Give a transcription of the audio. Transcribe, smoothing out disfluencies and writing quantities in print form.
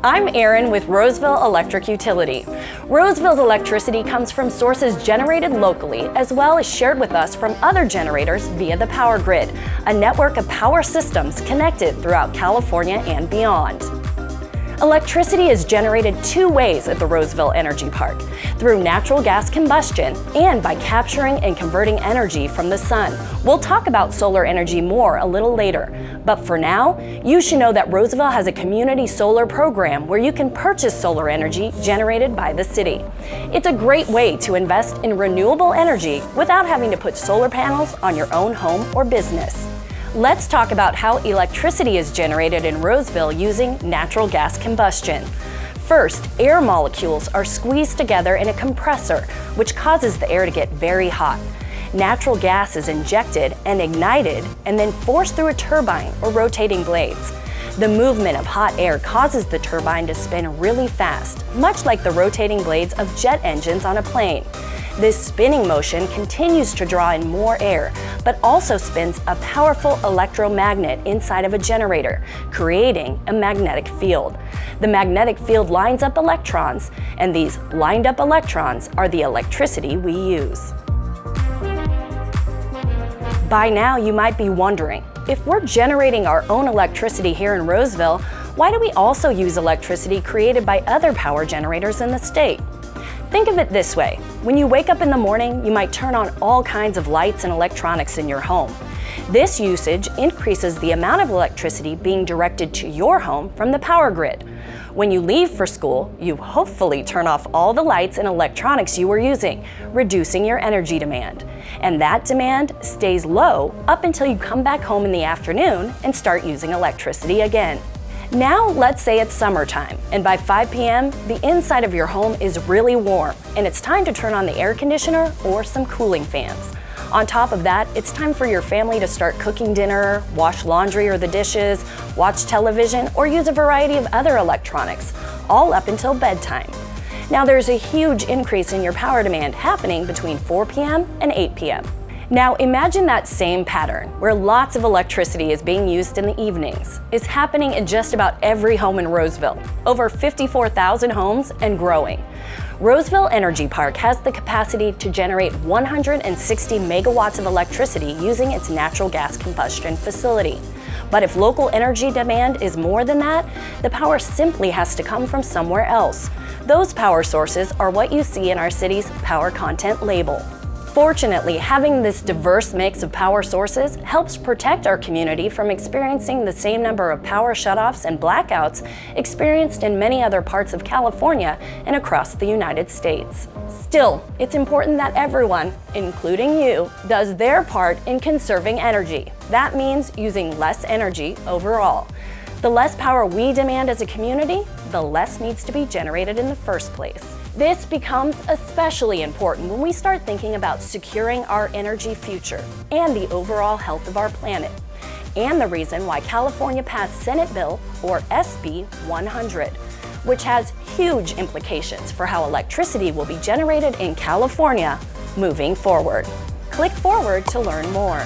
I'm Erin with Roseville Electric Utility. Roseville's electricity comes from sources generated locally as well as shared with us from other generators via the power grid, a network of power systems connected throughout California and beyond. Electricity is generated two ways at the Roseville Energy Park, through natural gas combustion and by capturing and converting energy from the sun. We'll talk about solar energy more a little later, but for now, you should know that Roseville has a community solar program where you can purchase solar energy generated by the city. It's a great way to invest in renewable energy without having to put solar panels on your own home or business. Let's talk about how electricity is generated in Roseville using natural gas combustion. First, air molecules are squeezed together in a compressor, which causes the air to get very hot. Natural gas is injected and ignited and then forced through a turbine or rotating blades. The movement of hot air causes the turbine to spin really fast, much like the rotating blades of jet engines on a plane. This spinning motion continues to draw in more air, but also spins a powerful electromagnet inside of a generator, creating a magnetic field. The magnetic field lines up electrons, and these lined up electrons are the electricity we use. By now, you might be wondering, if we're generating our own electricity here in Roseville, why do we also use electricity created by other power generators in the state? Think of it this way. When you wake up in the morning, you might turn on all kinds of lights and electronics in your home. This usage increases the amount of electricity being directed to your home from the power grid. When you leave for school, you hopefully turn off all the lights and electronics you were using, reducing your energy demand. And that demand stays low up until you come back home in the afternoon and start using electricity again. Now, let's say it's summertime, and by 5 p.m., the inside of your home is really warm, and it's time to turn on the air conditioner or some cooling fans. On top of that, it's time for your family to start cooking dinner, wash laundry or the dishes, watch television, or use a variety of other electronics, all up until bedtime. Now, there's a huge increase in your power demand happening between 4 p.m. and 8 p.m. Now imagine that same pattern, where lots of electricity is being used in the evenings, is happening in just about every home in Roseville, over 54,000 homes and growing. Roseville Energy Park has the capacity to generate 160 megawatts of electricity using its natural gas combustion facility. But if local energy demand is more than that, the power simply has to come from somewhere else. Those power sources are what you see in our city's power content label. Fortunately, having this diverse mix of power sources helps protect our community from experiencing the same number of power shutoffs and blackouts experienced in many other parts of California and across the United States. Still, it's important that everyone, including you, does their part in conserving energy. That means using less energy overall. The less power we demand as a community, the less needs to be generated in the first place. This becomes especially important when we start thinking about securing our energy future and the overall health of our planet, and the reason why California passed Senate Bill, or SB 100, which has huge implications for how electricity will be generated in California moving forward. Click forward to learn more.